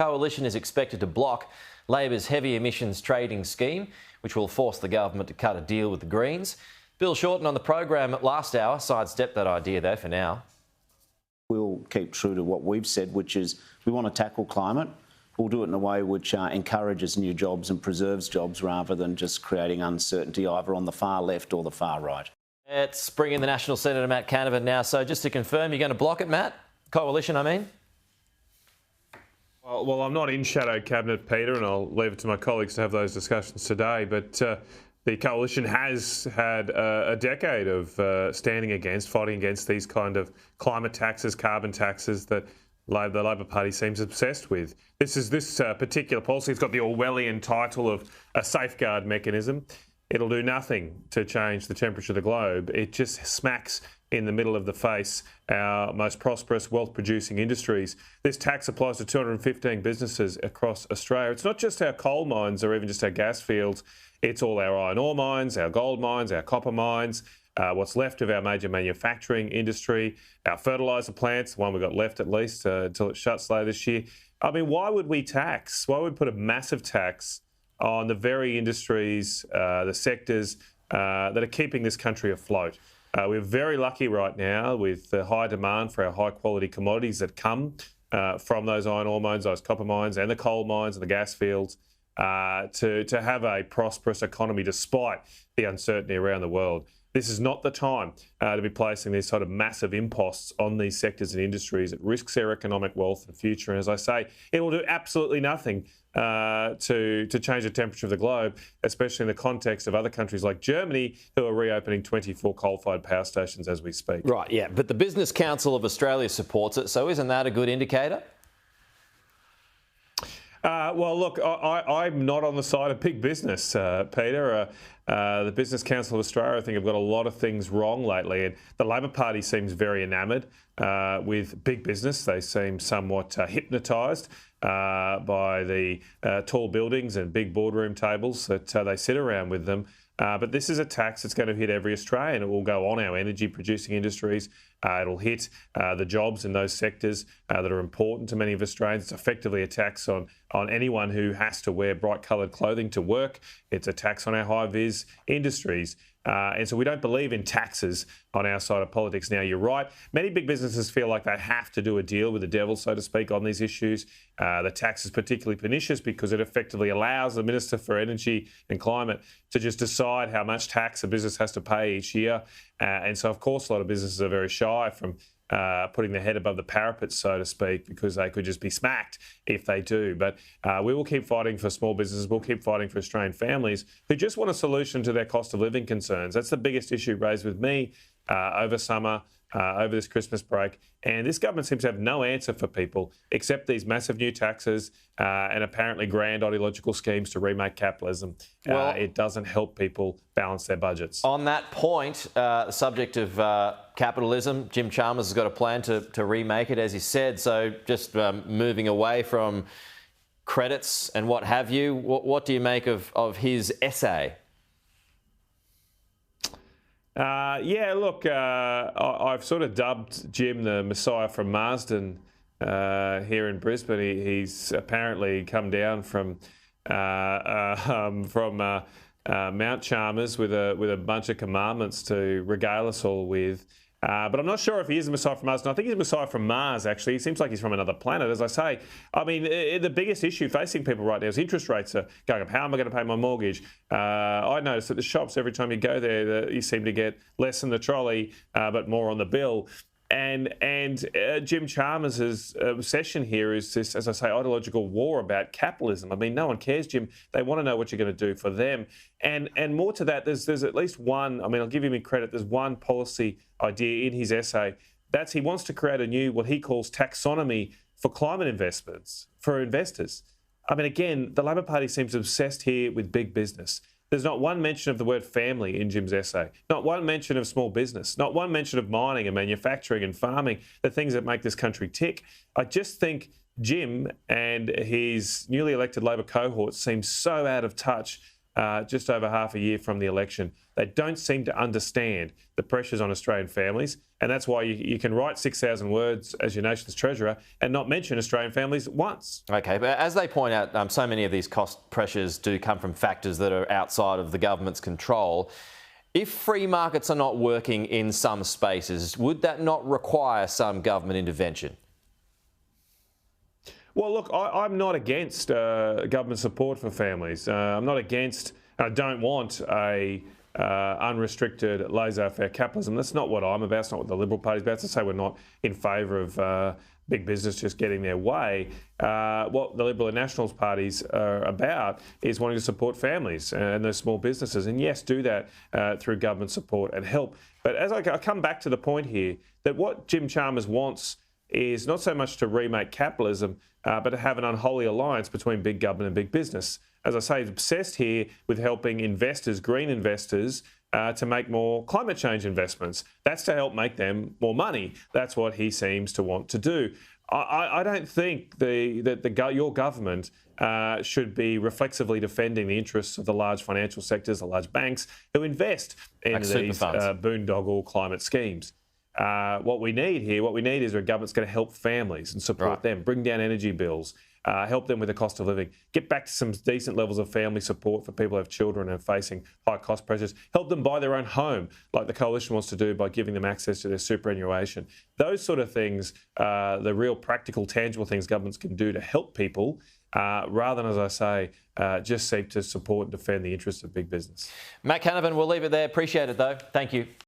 Coalition is expected to block Labor's heavy emissions trading scheme, which will force the government to cut a deal with the Greens. Bill Shorten on the program last hour sidestepped that idea though for now. We'll keep true to what we've said, which is we want to tackle climate. We'll do it in a way which encourages new jobs and preserves jobs rather than just creating uncertainty either on the far left or the far right. Let's bring in the National Senator Matt Canavan now. So just to confirm, you're going to block it, Matt? Coalition, I mean? Well, I'm not in shadow cabinet, Peter, and I'll leave it to my colleagues to have those discussions today. But the coalition has had a decade of standing against, fighting against these kind of climate taxes, carbon taxes that the Labor Party seems obsessed with. This particular policy has got the Orwellian title of a safeguard mechanism. It'll do nothing to change the temperature of the globe. It just smacks in the middle of the face our most prosperous, wealth-producing industries. This tax applies to 215 businesses across Australia. It's not just our coal mines or even just our gas fields. It's all our iron ore mines, our gold mines, our copper mines, what's left of our major manufacturing industry, our fertiliser plants, the one we've got left at least until it shuts later this year. I mean, why would we tax? Why would we put a massive tax on the very industries, the sectors that are keeping this country afloat? We're very lucky right now with the high demand for our high-quality commodities that come from those iron ore mines, those copper mines and the coal mines and the gas fields to have a prosperous economy despite the uncertainty around the world. This is not the time to be placing these sort of massive imposts on these sectors and industries. It risks their economic wealth and future. And as I say, it will do absolutely nothing to change the temperature of the globe, especially in the context of other countries like Germany, who are reopening 24 coal-fired power stations as we speak. Right, yeah. But the Business Council of Australia supports it, so isn't that a good indicator? Well, look, I'm not on the side of big business, Peter. The Business Council of Australia, I think, have got a lot of things wrong lately. And the Labor Party seems very enamoured with big business. They seem somewhat hypnotised by the tall buildings and big boardroom tables that they sit around with them. But this is a tax that's going to hit every Australian. It will go on our energy-producing industries. It'll hit the jobs in those sectors that are important to many of Australians. It's effectively a tax on anyone who has to wear bright-coloured clothing to work. It's a tax on our high-vis industries. And so we don't believe in taxes on our side of politics. Now, you're right. Many big businesses feel like they have to do a deal with the devil, so to speak, on these issues. The tax is particularly pernicious because it effectively allows the Minister for Energy and Climate to just decide how much tax a business has to pay each year. And so, of course, a lot of businesses are very shy from putting their head above the parapet, so to speak, because they could just be smacked if they do. But we will keep fighting for small businesses. We'll keep fighting for Australian families who just want a solution to their cost of living concerns. That's the biggest issue raised with me over summer, over this Christmas break. And this government seems to have no answer for people except these massive new taxes and apparently grand ideological schemes to remake capitalism. Well, it doesn't help people balance their budgets. On that point, the subject of capitalism, Jim Chalmers has got a plan to remake it, as he said. So just moving away from credits and what have you, what do you make of his essay? Yeah, look, I've sort of dubbed Jim the Messiah from Marsden here in Brisbane. He's apparently come down from Mount Chalmers with a bunch of commandments to regale us all with. But I'm not sure if he is a Messiah from Mars. I think he's a Messiah from Mars, actually. He seems like he's from another planet, as I say. I mean, the biggest issue facing people right now is interest rates are going up. How am I going to pay my mortgage? I notice at the shops, every time you go there, you seem to get less in the trolley, but more on the bill. And Jim Chalmers' obsession here is this, as I say, ideological war about capitalism. I mean, no one cares, Jim. They want to know what you're going to do for them. And more to that, there's at least one, I mean, I'll give him credit, there's one policy idea in his essay. That's he wants to create a new, what he calls taxonomy for climate investments, for investors. I mean, again, the Labor Party seems obsessed here with big business. There's not one mention of the word family in Jim's essay, not one mention of small business, not one mention of mining and manufacturing and farming, the things that make this country tick. I just think Jim and his newly elected Labor cohort seem so out of touch just over half a year from the election. They don't seem to understand the pressures on Australian families, and that's why you can write 6,000 words as your nation's treasurer and not mention Australian families once. Okay, but as they point out, so many of these cost pressures do come from factors that are outside of the government's control. If free markets are not working in some spaces, would that not require some government intervention? Well, look, I'm not against government support for families. I'm not against, I don't want a unrestricted laissez-faire capitalism. That's not what I'm about. It's not what the Liberal Party's about. To say we're not in favour of big business just getting their way. What the Liberal and Nationals parties are about is wanting to support families and those small businesses. And yes, do that through government support and help. But as I come back to the point here, that what Jim Chalmers wants is not so much to remake capitalism, but to have an unholy alliance between big government and big business. As I say, he's obsessed here with helping investors, green investors, to make more climate change investments. That's to help make them more money. That's what he seems to want to do. I don't think your government should be reflexively defending the interests of the large financial sectors, the large banks who invest in these boondoggle climate schemes. What we need is a government's going to help families and support them, bring down energy bills, help them with the cost of living, get back to some decent levels of family support for people who have children and are facing high cost pressures, help them buy their own home, like the Coalition wants to do by giving them access to their superannuation. Those sort of things, the real practical, tangible things governments can do to help people, rather than, as I say, just seek to support and defend the interests of big business. Matt Canavan, we'll leave it there. Appreciate it, though. Thank you.